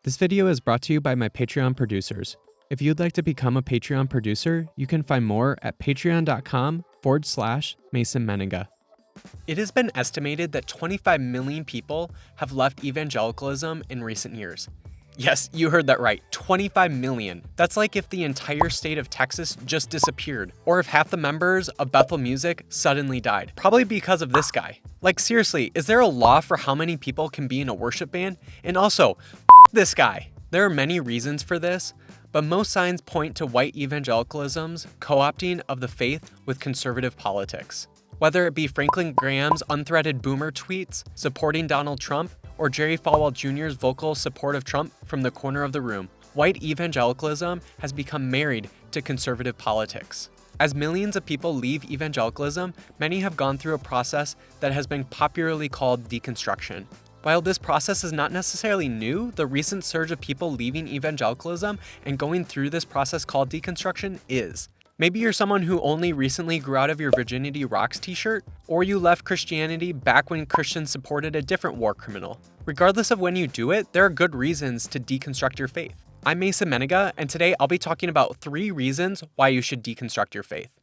This video is brought to you by my Patreon producers. If you'd like to become a Patreon producer, you can find more at patreon.com/Mason Mennenga. It has been estimated that 25 million people have left evangelicalism in recent years. Yes, you heard that right, 25 million. That's like if the entire state of Texas just disappeared, or if half the members of Bethel Music suddenly died. Probably because of this guy. Like seriously, is there a law for how many people can be in a worship band? And also, this guy. There are many reasons for this, but most signs point to white evangelicalism's co-opting of the faith with conservative politics. Whether it be Franklin Graham's unthreaded boomer tweets supporting Donald Trump, or Jerry Falwell Jr.'s vocal support of Trump from the corner of the room, white evangelicalism has become married to conservative politics. As millions of people leave evangelicalism, many have gone through a process that has been popularly called deconstruction. While this process is not necessarily new, the recent surge of people leaving evangelicalism and going through this process called deconstruction is. Maybe you're someone who only recently grew out of your Virginity Rocks t-shirt, or you left Christianity back when Christians supported a different war criminal. Regardless of when you do it, there are good reasons to deconstruct your faith. I'm Mason Mennenga, and today I'll be talking about 3 reasons why you should deconstruct your faith.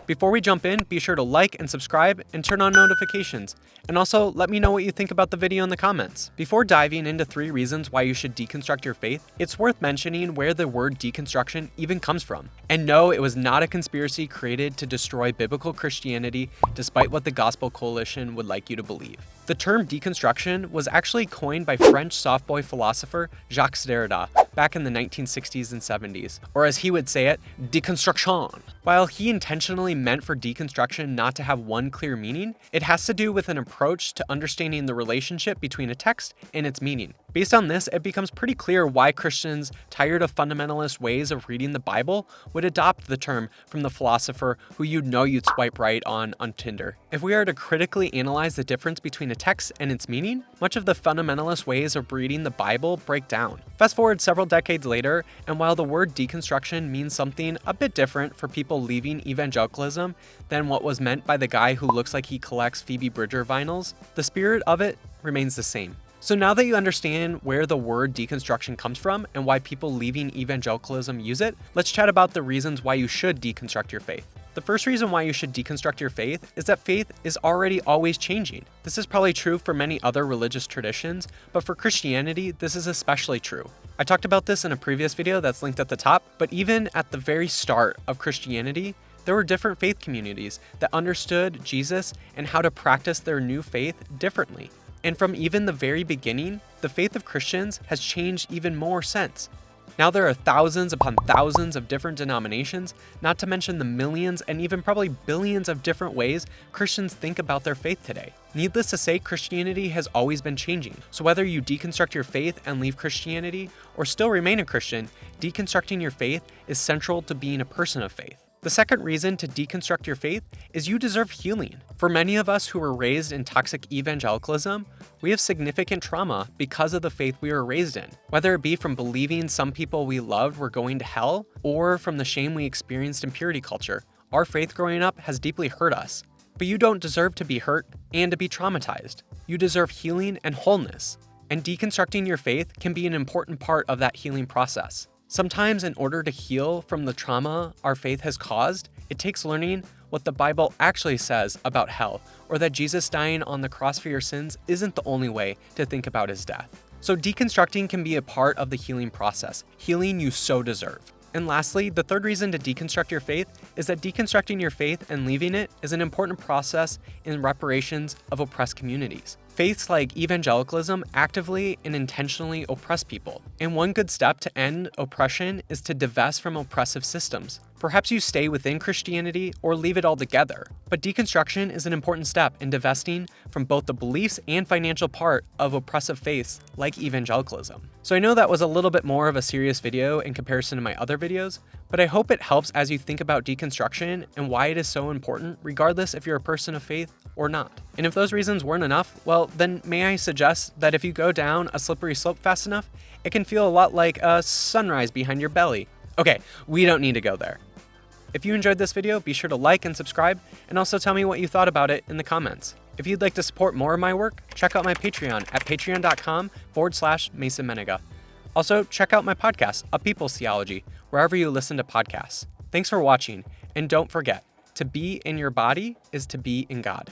Before we jump in, be sure to like and subscribe and turn on notifications. And also, let me know what you think about the video in the comments. Before diving into 3 reasons why you should deconstruct your faith, it's worth mentioning where the word deconstruction even comes from. And no, it was not a conspiracy created to destroy biblical Christianity, despite what the Gospel Coalition would like you to believe. The term deconstruction was actually coined by French softboy philosopher Jacques Derrida back in the 1960s and 70s, or as he would say it, deconstruction. While he intentionally meant for deconstruction not to have one clear meaning, it has to do with an approach to understanding the relationship between a text and its meaning. Based on this, it becomes pretty clear why Christians, tired of fundamentalist ways of reading the Bible, would adopt the term from the philosopher who you'd swipe right on Tinder. If we are to critically analyze the difference between a text and its meaning, much of the fundamentalist ways of reading the Bible break down. Fast forward several decades later, and while the word deconstruction means something a bit different for people leaving evangelicalism than what was meant by the guy who looks like he collects Phoebe Bridger vinyls, the spirit of it remains the same. So now that you understand where the word deconstruction comes from and why people leaving evangelicalism use it, let's chat about the reasons why you should deconstruct your faith. The first reason why you should deconstruct your faith is that faith is already always changing. This is probably true for many other religious traditions, but for Christianity, this is especially true. I talked about this in a previous video that's linked at the top, but even at the very start of Christianity, there were different faith communities that understood Jesus and how to practice their new faith differently. And from even the very beginning, the faith of Christians has changed even more since. Now there are thousands upon thousands of different denominations, not to mention the millions and even probably billions of different ways Christians think about their faith today. Needless to say, Christianity has always been changing. So whether you deconstruct your faith and leave Christianity, or still remain a Christian, deconstructing your faith is central to being a person of faith. The second reason to deconstruct your faith is you deserve healing. For many of us who were raised in toxic evangelicalism, we have significant trauma because of the faith we were raised in. Whether it be from believing some people we loved were going to hell, or from the shame we experienced in purity culture, our faith growing up has deeply hurt us. But you don't deserve to be hurt and to be traumatized. You deserve healing and wholeness. And deconstructing your faith can be an important part of that healing process. Sometimes in order to heal from the trauma our faith has caused, it takes learning what the Bible actually says about hell, or that Jesus dying on the cross for your sins isn't the only way to think about his death. So deconstructing can be a part of the healing process, healing you so deserve. And lastly, the third reason to deconstruct your faith is that deconstructing your faith and leaving it is an important process in reparations of oppressed communities. Faiths like evangelicalism actively and intentionally oppress people, and one good step to end oppression is to divest from oppressive systems. Perhaps you stay within Christianity or leave it altogether, but deconstruction is an important step in divesting from both the beliefs and financial part of oppressive faiths like evangelicalism. So I know that was a little bit more of a serious video in comparison to my other videos, but I hope it helps as you think about deconstruction and why it is so important, regardless if you're a person of faith or not. And if those reasons weren't enough, well, then may I suggest that if you go down a slippery slope fast enough, it can feel a lot like a sunrise behind your belly. Okay, we don't need to go there. If you enjoyed this video, be sure to like and subscribe, and also tell me what you thought about it in the comments. If you'd like to support more of my work, check out my Patreon at patreon.com/Mason Mennenga. Also, check out my podcast, A People's Theology, wherever you listen to podcasts. Thanks for watching, and don't forget, to be in your body is to be in God.